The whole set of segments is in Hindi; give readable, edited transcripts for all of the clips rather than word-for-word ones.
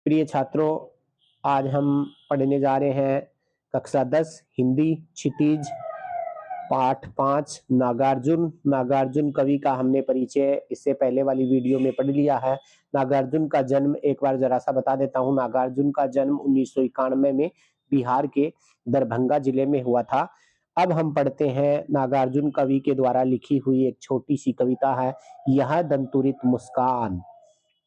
प्रिय छात्रों, आज हम पढ़ने जा रहे हैं कक्षा 10 हिंदी क्षितिज पाठ 5 नागार्जुन। नागार्जुन कवि का हमने परिचय इससे पहले वाली वीडियो में पढ़ लिया है। नागार्जुन का जन्म एक बार जरा सा बता देता हूँ। नागार्जुन का जन्म 1991 में बिहार के दरभंगा जिले में हुआ था। अब हम पढ़ते हैं नागार्जुन कवि के द्वारा लिखी हुई एक छोटी सी कविता है, यह दंतुरित मुस्कान।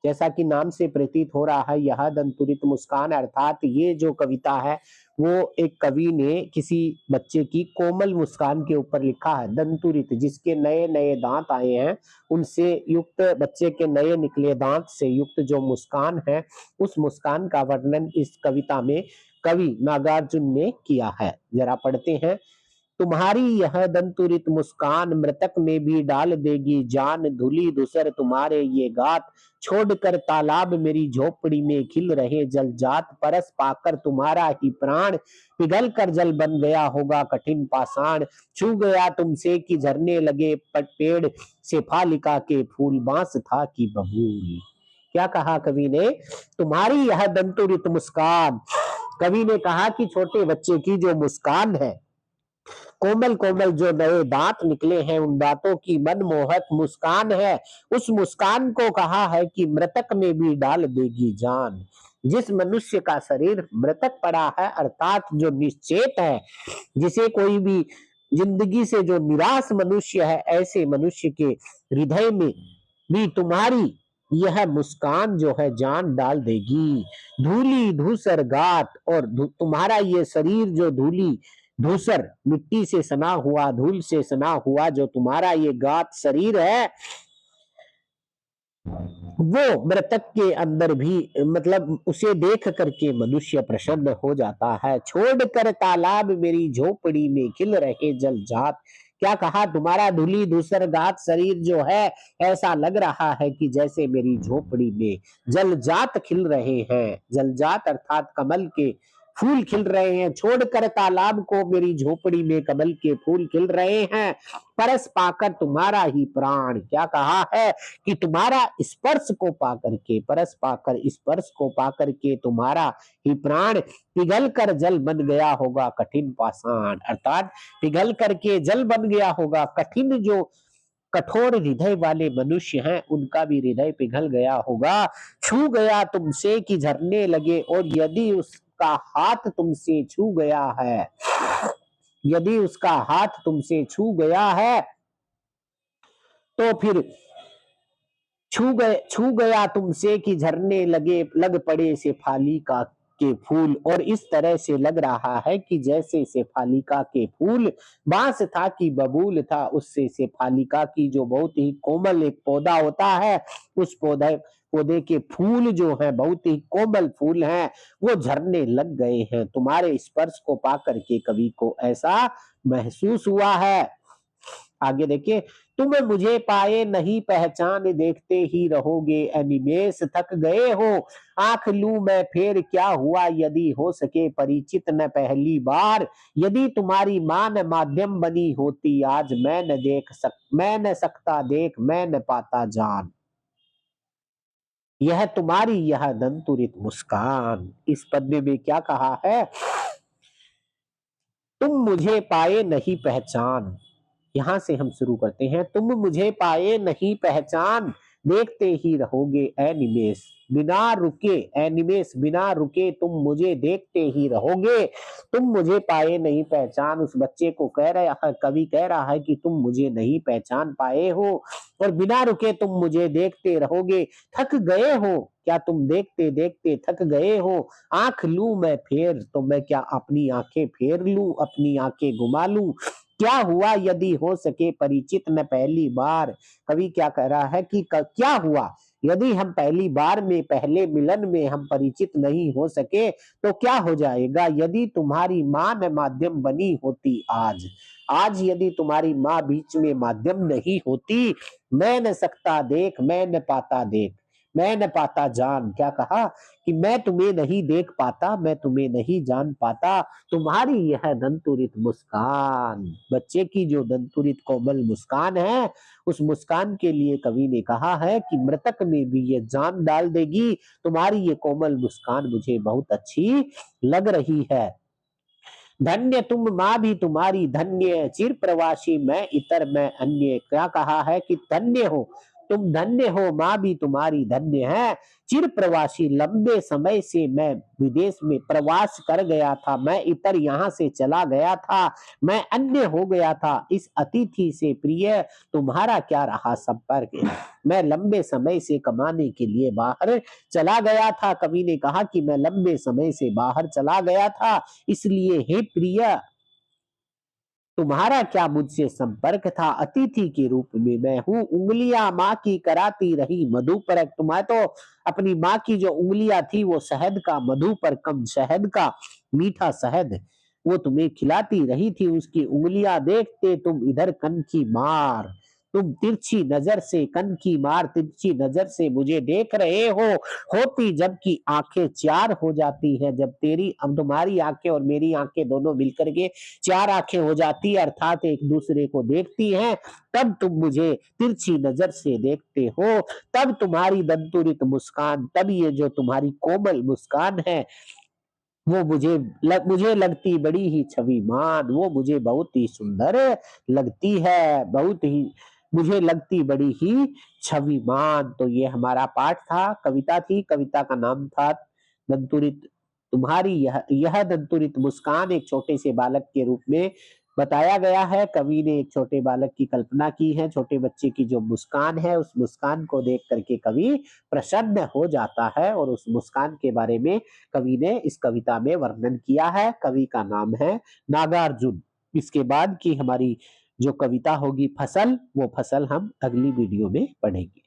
जैसा कि नाम से प्रतीत हो रहा है, यह दंतुरित मुस्कान, अर्थात ये जो कविता है वो एक कवि ने किसी बच्चे की कोमल मुस्कान के ऊपर लिखा है। दंतुरित, जिसके नए नए दांत आए हैं, उनसे युक्त, बच्चे के नए निकले दांत से युक्त जो मुस्कान है, उस मुस्कान का वर्णन इस कविता में कवि नागार्जुन ने किया है। जरा पढ़ते हैं। तुम्हारी यह दंतुरित मुस्कान मृतक में भी डाल देगी जान, धुली धूसर तुम्हारे ये गात, छोड़कर तालाब मेरी झोपड़ी में खिल रहे जल जात, परस पाकर तुम्हारा ही प्राण पिघल कर जल बन गया होगा कठिन पाषाण, छू गया तुमसे कि झरने लगे पेड़ से फालिका के फूल, बांस था कि बबूल। क्या कहा कवि ने? तुम्हारी यह दंतुरित मुस्कान। कवि ने कहा कि छोटे बच्चे की जो मुस्कान है, कोमल कोमल जो नए दांत निकले हैं, उन दांतों की मनमोहक मुस्कान है। उस मुस्कान को कहा है कि मृतक में भी डाल देगी जान। जिस मनुष्य का शरीर मृतक पड़ा है, अर्थात जो निश्चेत है, जिसे कोई भी जिंदगी से जो निराश मनुष्य है, ऐसे मनुष्य के हृदय में भी तुम्हारी यह मुस्कान जो है जान डाल देगी। धूली धूसर गात, और तुम्हारा ये शरीर जो धूली धूसर, मिट्टी से सना हुआ, धूल से सना हुआ जो तुम्हारा ये गात शरीर है, वो मृतक के अंदर भी, मतलब उसे देख करके मनुष्य प्रसन्न हो जाता है। छोड़कर तालाब मेरी झोपड़ी में खिल रहे जल जात। क्या कहा? तुम्हारा धूली धूसर गात शरीर जो है, ऐसा लग रहा है कि जैसे मेरी झोपड़ी में जल जात खिल रहे हैं। जल जात अर्थात कमल के फूल खिल रहे हैं। छोड़कर तालाब को मेरी झोपड़ी में कमल के फूल खिल रहे हैं। परस पाकर तुम्हारा ही प्राण, क्या कहा है कि तुम्हारा स्पर्श को पाकर के, परस पाकर, स्पर्श को पाकर के तुम्हारा ही प्राण पिघल कर जल बन गया होगा कठिन पाषाण, अर्थात पिघल करके जल बन गया होगा। कठिन जो कठोर हृदय वाले मनुष्य हैं, उनका भी हृदय पिघल गया होगा। छू गया तुमसे कि झरने लगे, और यदि उसका हाथ तुमसे छू गया है, यदि उसका हाथ तुमसे छू गया है, तो फिर छू गया तुमसे कि झरने लग पड़े शेफालिका के फूल। और इस तरह से लग रहा है कि जैसे शेफालिका के फूल, बांस था कि बबूल था, उससे शेफालिका की जो बहुत ही कोमल एक पौधा होता है, उस पौधे के फूल जो है, बहुत ही कोमल फूल हैं, वो झरने लग गए हैं। तुम्हारे स्पर्श को पाकर के कवि को ऐसा महसूस हुआ है। आगे देखिए। तुम मुझे पाए नहीं पहचान, देखते ही रहोगे अनिमेष, थक गए हो आंख लूं मैं फेर, क्या हुआ यदि हो सके परिचित न पहली बार, यदि तुम्हारी मां न माध्यम बनी होती आज, मैं न सकता देख, मैं न पाता जान। यह तुम्हारी यह दंतुरित मुस्कान। इस पद्य में क्या कहा है? तुम मुझे पाए नहीं पहचान। यहां से हम शुरू करते हैं। तुम मुझे पाए नहीं पहचान, देखते ही रहोगे एनिमेश, बिना रुके, एनिमेश बिना रुके तुम मुझे देखते ही रहोगे। तुम मुझे पाए नहीं पहचान, उस बच्चे को कह रहा है, कवि कह रहा है कि तुम मुझे नहीं पहचान पाए हो, और बिना रुके तुम मुझे देखते रहोगे। थक गए हो, क्या तुम देखते देखते थक गए हो? आंख लूं मैं फेर, तो मैं क्या अपनी आंखें फेर लूं, अपनी आंखें घुमा लूं? क्या हुआ यदि हो सके परिचित न पहली बार। कवि क्या कह रहा है कि क्या हुआ यदि हम पहली बार में, पहले मिलन में हम परिचित नहीं हो सके, तो क्या हो जाएगा यदि तुम्हारी मां न माध्यम बनी होती आज। आज यदि तुम्हारी मां बीच में माध्यम नहीं होती, मैं न सकता देख, मैं न पाता देख, मैं न पाता जान, क्या कहा कि मैं तुम्हें नहीं देख पाता, मैं तुम्हें नहीं जान पाता, तुम्हारी यह दंतुरित मुस्कान। बच्चे की जो दंतुरित कोमल मुस्कान है, उस मुस्कान के लिए कवि ने कहा है कि मृतक में भी ये जान डाल देगी, तुम्हारी ये कोमल मुस्कान मुझे बहुत अच्छी लग रही है। धन्य तुम माँ भी तुम्हारी धन्य, चिर प्रवासी मैं इतर मैं अन्य। क्या कहा है कि धन्य हो तुम, धन्य हो माँ भी तुम्हारी धन्य है, चिर प्रवासी लंबे समय से मैं विदेश में प्रवास कर गया था, मैं इतर यहाँ से चला गया था, मैं अन्य हो गया था, इस अतिथि से प्रिय तुम्हारा क्या रहा संपर्क। मैं लंबे समय से कमाने के लिए बाहर चला गया था, कवि ने कहा कि मैं लंबे समय से बाहर चला गया था, इसलिए हे प्रिय तुम्हारा क्या मुझसे संपर्क था, अतिथि के रूप में मैं हूँ, उंगलियां माँ की कराती रही मधु परक। तुम्हें तो अपनी माँ की जो उंगलियां थी वो शहद का मधु पर कम, शहद का मीठा शहद वो तुम्हें खिलाती रही थी, उसकी उंगलियां देखते तुम इधर कन की मार, तुम तिरछी नजर से कन की मार, तिरछी नजर से मुझे देख रहे हो, होती जबकि आंखें चार हो जाती हैं, जब तेरी अब तुम्हारी आंखें और मेरी आंखें दोनों मिलकर के चार आंखें हो जाती है, अर्थात एक दूसरे को देखती हैं, तब तुम मुझे तिरछी नजर से देखते हो, तब तुम्हारी दंतुरित मुस्कान, तब ये जो तुम्हारी कोमल मुस्कान है वो मुझे लगती बड़ी ही छविमान, वो मुझे बहुत ही सुंदर लगती है, बहुत ही मुझे लगती बड़ी ही छविमान। तो ये हमारा पाठ था, कविता थी, कविता का नाम था दंतुरित। तुम्हारी यह दंतुरित मुस्कान एक छोटे से बालक के रूप में बताया गया है। कवि ने एक छोटे बालक की कल्पना की है, छोटे बच्चे की जो मुस्कान है, उस मुस्कान को देख करके कवि प्रसन्न हो जाता है और उस मुस्कान के बारे में कवि ने इस कविता में वर्णन किया है। कवि का नाम है नागार्जुन। इसके बाद की हमारी जो कविता होगी फसल, वो फसल हम अगली वीडियो में पढ़ेंगे।